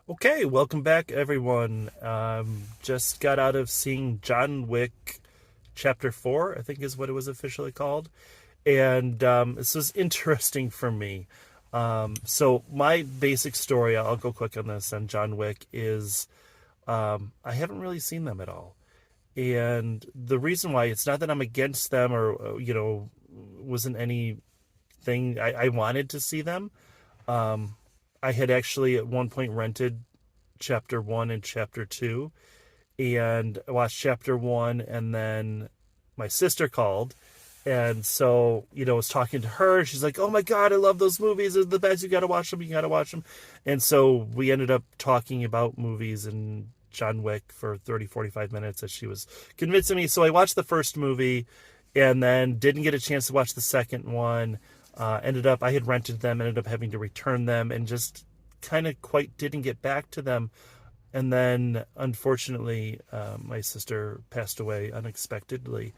Okay, welcome back, everyone. Just got out of seeing John Wick Chapter 4, I think is what it was officially called. And this was interesting for me. So, my basic story, I'll go quick on this, on John Wick, is I haven't really seen them at all. And the reason why, it's not that I'm against them or, wasn't anything I wanted to see them. I had actually at one point rented chapter 1 and chapter 2, and I watched chapter 1, and then my sister called, and so I was talking to her. She's like, oh my god, I love those movies, they're the best, you gotta watch them. And so we ended up talking about movies and John Wick for 30-45 minutes as she was convincing me. So I watched the first movie and then didn't get a chance to watch the second one. I had rented them, ended up having to return them, and just kind of quite didn't get back to them. And then, unfortunately, my sister passed away unexpectedly.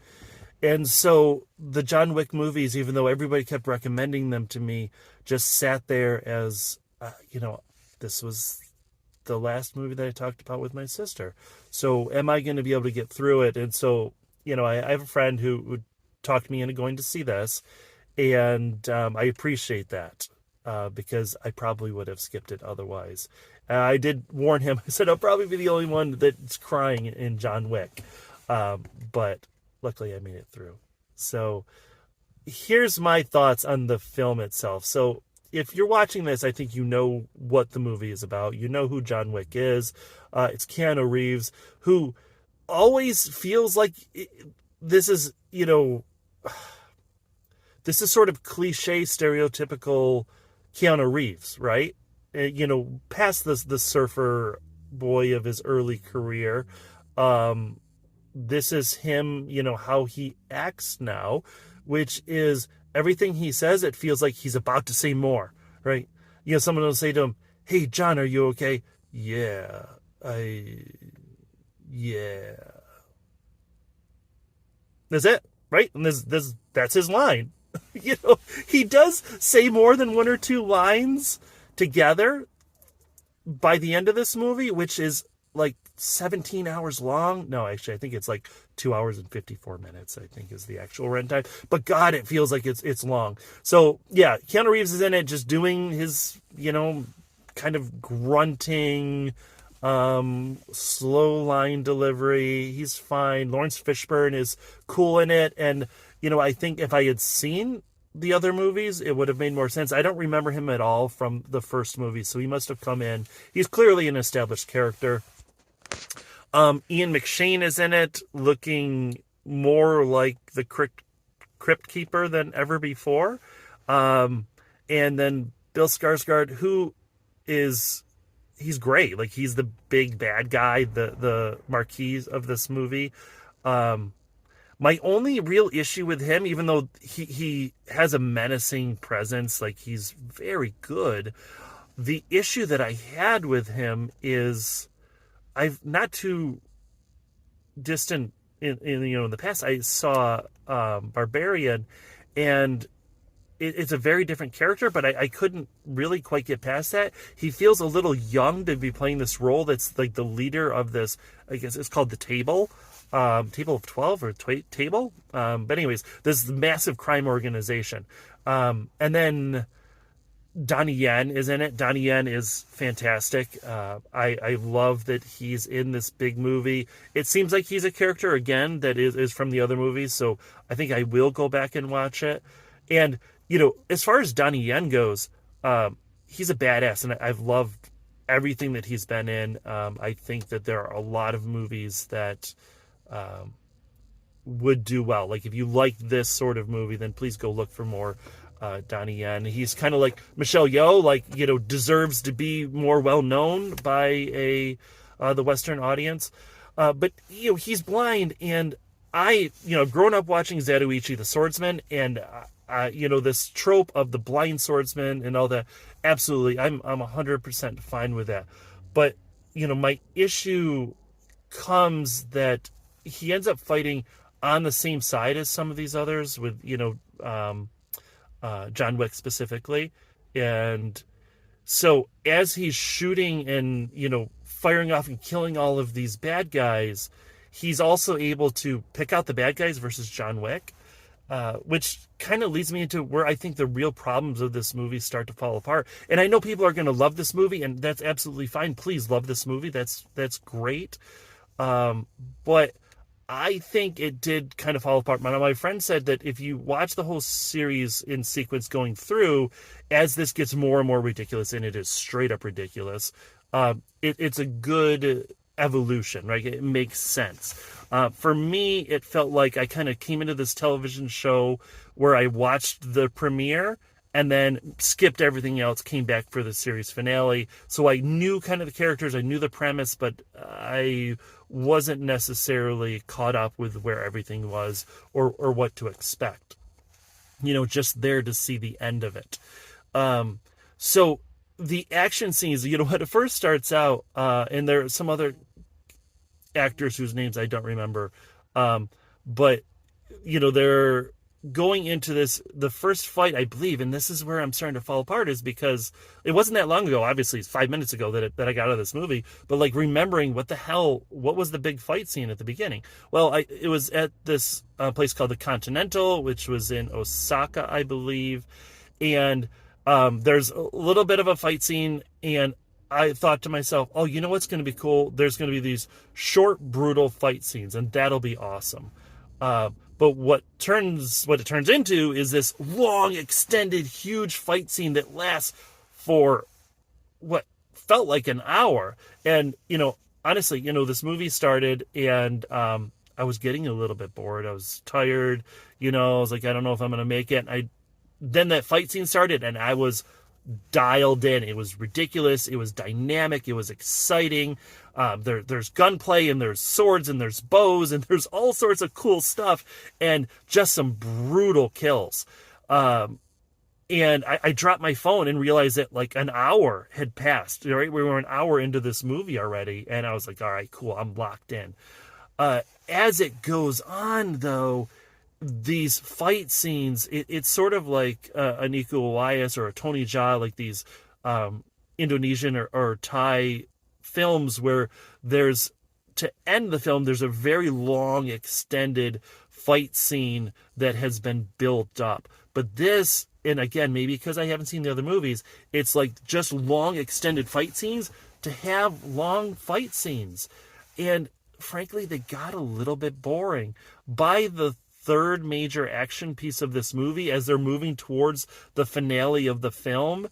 And so the John Wick movies, even though everybody kept recommending them to me, just sat there as, this was the last movie that I talked about with my sister. So am I going to be able to get through it? And so, I have a friend who talked me into going to see this. And I appreciate that because I probably would have skipped it otherwise. I did warn him. I said, I'll probably be the only one that's crying in John Wick. But luckily I made it through. So here's my thoughts on the film itself. So if you're watching this, I think you know what the movie is about. You know who John Wick is. It's Keanu Reeves, who always feels like this is, this is sort of cliche, stereotypical Keanu Reeves, right? Past the surfer boy of his early career. This is him, how he acts now, which is everything he says, it feels like he's about to say more, right? Someone will say to him, hey, John, are you okay? Yeah. That's it, right? And that's his line. He does say more than one or two lines together by the end of this movie, which is like 17 hours long. No, actually, I think it's like 2 hours and 54 minutes, I think is the actual runtime. But God, it feels like it's long. So yeah, Keanu Reeves is in it just doing his, kind of grunting, slow line delivery. He's fine. Lawrence Fishburne is cool in it. And I think if I had seen the other movies, it would have made more sense. I don't remember him at all from the first movie, so he must have come in. He's clearly an established character. Ian McShane is in it, looking more like the Crypt Keeper than ever before. And then Bill Skarsgård, who he's great. Like, he's the big bad guy, the marquis of this movie. My only real issue with him, even though he has a menacing presence, like he's very good, the issue that I had with him is I've not too distant in the past, I saw Barbarian, and it's a very different character, but I couldn't really quite get past that. He feels a little young to be playing this role that's like the leader of this, I guess it's called the Table. Table of 12 or Table. But anyways, this massive crime organization. And then Donnie Yen is in it. Donnie Yen is fantastic. I love that he's in this big movie. It seems like he's a character, again, that is from the other movies, so I think I will go back and watch it. And, as far as Donnie Yen goes, he's a badass, and I've loved everything that he's been in. I think that there are a lot of movies that would do well. Like, if you like this sort of movie, then please go look for more Donnie Yen. He's kind of like Michelle Yeoh, like, deserves to be more well known by the Western audience. But he's blind, and I, grown up watching Zatoichi the Swordsman, and this trope of the blind swordsman and all that. Absolutely, I'm 100% fine with that. But my issue comes that he ends up fighting on the same side as some of these others, with John Wick specifically, and So as he's shooting and, firing off and killing all of these bad guys, he's also able to pick out the bad guys versus John Wick, which kind of leads me into where I think the real problems of this movie start to fall apart. And I know people are going to love this movie, and that's absolutely fine. Please love this movie. That's great. But I think it did kind of fall apart. My friend said that if you watch the whole series in sequence going through, as this gets more and more ridiculous, and it is straight up ridiculous, it's a good evolution, right? It makes sense. For me, it felt like I kind of came into this television show where I watched the premiere and then skipped everything else, came back for the series finale. So I knew kind of the characters, I knew the premise, but I wasn't necessarily caught up with where everything was or what to expect. Just there to see the end of it. So the action scenes, when it first starts out, and there are some other actors whose names I don't remember, but they're going into the first fight, I believe, and this is where I'm starting to fall apart, is because it wasn't that long ago, obviously it's 5 minutes ago that I got out of this movie, but like remembering what was the big fight scene at the beginning. Well, it was at this place called the Continental, which was in Osaka, I believe, and there's a little bit of a fight scene, and I thought to myself, oh, you know what's going to be cool? There's going to be these short, brutal fight scenes, and that'll be awesome. But what it turns into is this long, extended, huge fight scene that lasts for what felt like an hour. And, honestly, this movie started, and I was getting a little bit bored. I was tired. I was like, I don't know if I'm going to make it. Then that fight scene started, and I was dialed in. It was ridiculous. It was dynamic. It was exciting. There's gunplay, and there's swords, and there's bows, and there's all sorts of cool stuff, and just some brutal kills. And I dropped my phone and realized that like an hour had passed. Right, we were an hour into this movie already, and I was like, all right, cool, I'm locked in. As it goes on, though, these fight scenes, it's sort of like an Iko Uwais or a Tony Jaa, like these Indonesian or Thai films where to end the film, there's a very long, extended fight scene that has been built up. But this, and again, maybe because I haven't seen the other movies, it's like just long, extended fight scenes to have long fight scenes. And frankly, they got a little bit boring. By the third major action piece of this movie, as they're moving towards the finale of the film,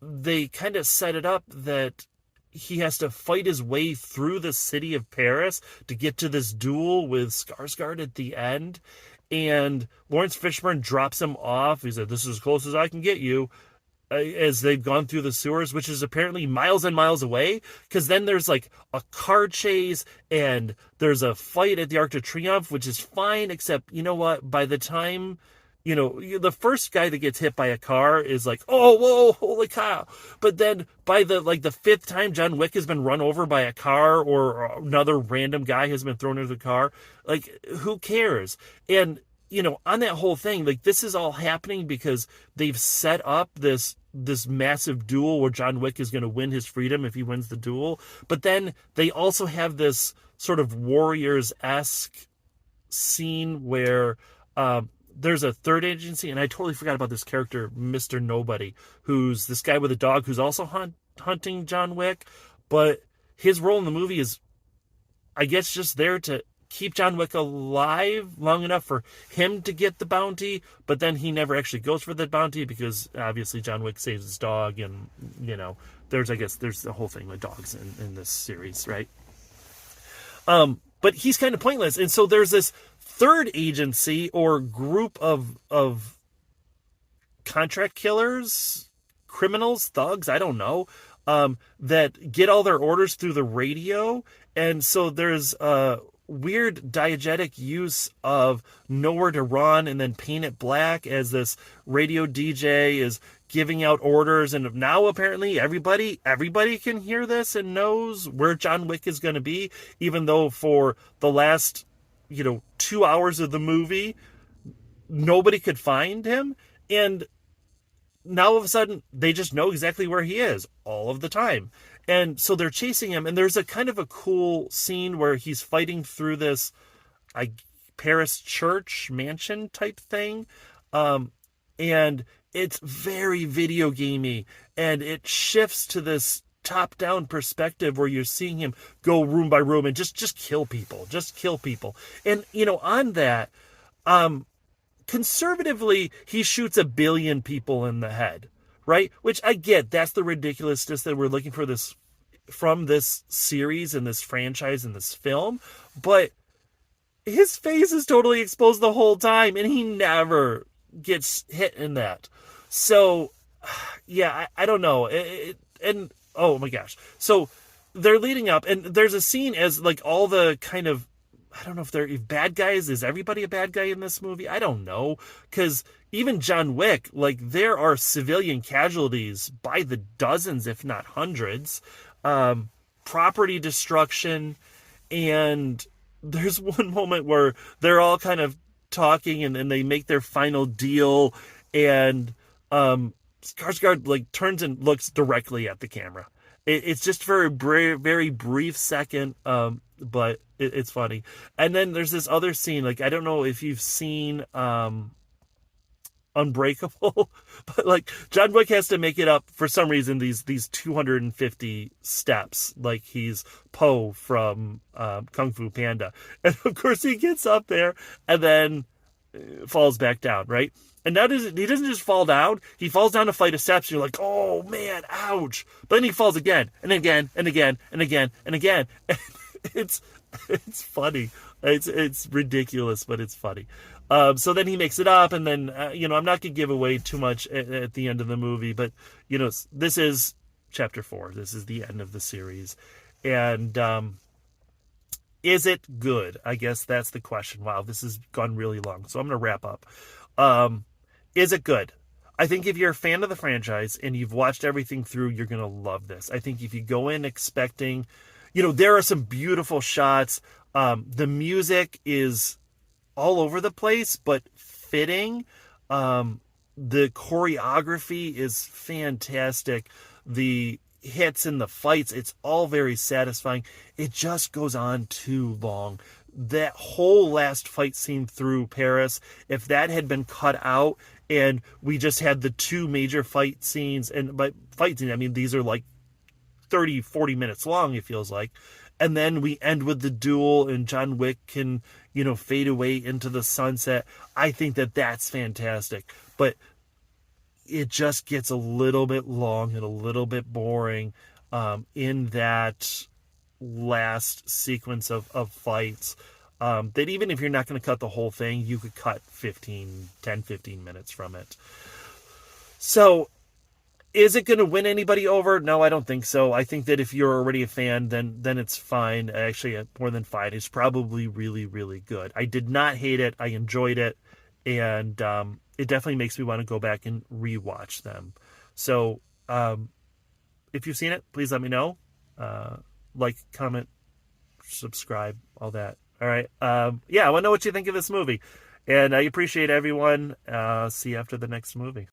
they kind of set it up that he has to fight his way through the city of Paris to get to this duel with Skarsgård at the end. And Lawrence Fishburne drops him off. He said, "This is as close as I can get you," as they've gone through the sewers, which is apparently miles and miles away, because then there's like a car chase and there's a fight at the Arc de Triomphe, which is fine, except you know what, by the time the first guy that gets hit by a car is like, oh, whoa, holy cow. But then by the fifth time John Wick has been run over by a car, or another random guy has been thrown into the car, like, who cares? And on that whole thing, like, this is all happening because they've set up this massive duel where John Wick is going to win his freedom if he wins the duel. But then they also have this sort of Warriors-esque scene where there's a third agency, and I totally forgot about this character, Mr. Nobody, who's this guy with a dog who's also hunting John Wick. But his role in the movie is, I guess, just there to keep John Wick alive long enough for him to get the bounty, but then he never actually goes for the bounty because obviously John Wick saves his dog, and there's the whole thing with dogs in this series, right? But he's kind of pointless, and so there's this third agency or group of contract killers, criminals, thugs, I don't know, that get all their orders through the radio, and so there's weird diegetic use of Nowhere to Run and then Paint It Black as this radio DJ is giving out orders, and now apparently everybody can hear this and knows where John Wick is going to be, even though for the last 2 hours of the movie nobody could find him. And now all of a sudden they just know exactly where he is all of the time. And so they're chasing him, and there's a kind of a cool scene where he's fighting through this I Paris church mansion type thing. And it's very video gamey, and it shifts to this top down perspective where you're seeing him go room by room and just kill people, and on that, conservatively, he shoots 1 billion people in the head, right? Which I get, that's the ridiculousness that we're looking for this from this series and this franchise and this film, but his face is totally exposed the whole time, and he never gets hit in that. So, yeah, I don't know. And oh my gosh. So they're leading up, and there's a scene as like all the kind of, I don't know if they're bad guys. Is everybody a bad guy in this movie? I don't know. Because even John Wick, like, there are civilian casualties by the dozens, if not hundreds. Property destruction, and there's one moment where they're all kind of talking, and they make their final deal, and Skarsgård like turns and looks directly at the camera. It's just for a very brief second, but it's funny. And then there's this other scene, like, I don't know if you've seen Unbreakable, but like John Wick has to make it up for some reason these 250 steps, like he's Po from Kung Fu Panda, and of course he gets up there and then falls back down, right? And now he doesn't just fall down; he falls down a flight of steps. You're like, oh man, ouch! But then he falls again and again and again and again and again. And it's funny. It's ridiculous, but it's funny. So then he makes it up, and then I'm not going to give away too much at the end of the movie, but this is chapter 4. This is the end of the series, and is it good? I guess that's the question. Wow, this has gone really long, so I'm going to wrap up. Is it good? I think if you're a fan of the franchise and you've watched everything through, you're going to love this. I think if you go in expecting, there are some beautiful shots. The music is all over the place, but fitting. The choreography is fantastic. The hits and the fights, it's all very satisfying. It just goes on too long. That whole last fight scene through Paris, if that had been cut out and we just had the two major fight scenes, and by fight scene, I mean, these are like 30, 40 minutes long, it feels like. And then we end with the duel, and John Wick can, fade away into the sunset. I think that that's fantastic. But it just gets a little bit long and a little bit boring in that last sequence of fights. That even if you're not going to cut the whole thing, you could cut 10, 15 minutes from it. So, is it going to win anybody over? No, I don't think so. I think that if you're already a fan, then it's fine. Actually, more than fine. It's probably really, really good. I did not hate it. I enjoyed it. And it definitely makes me want to go back and rewatch them. So if you've seen it, please let me know. Like, comment, subscribe, all that. All right. I want to know what you think of this movie. And I appreciate everyone. See you after the next movie.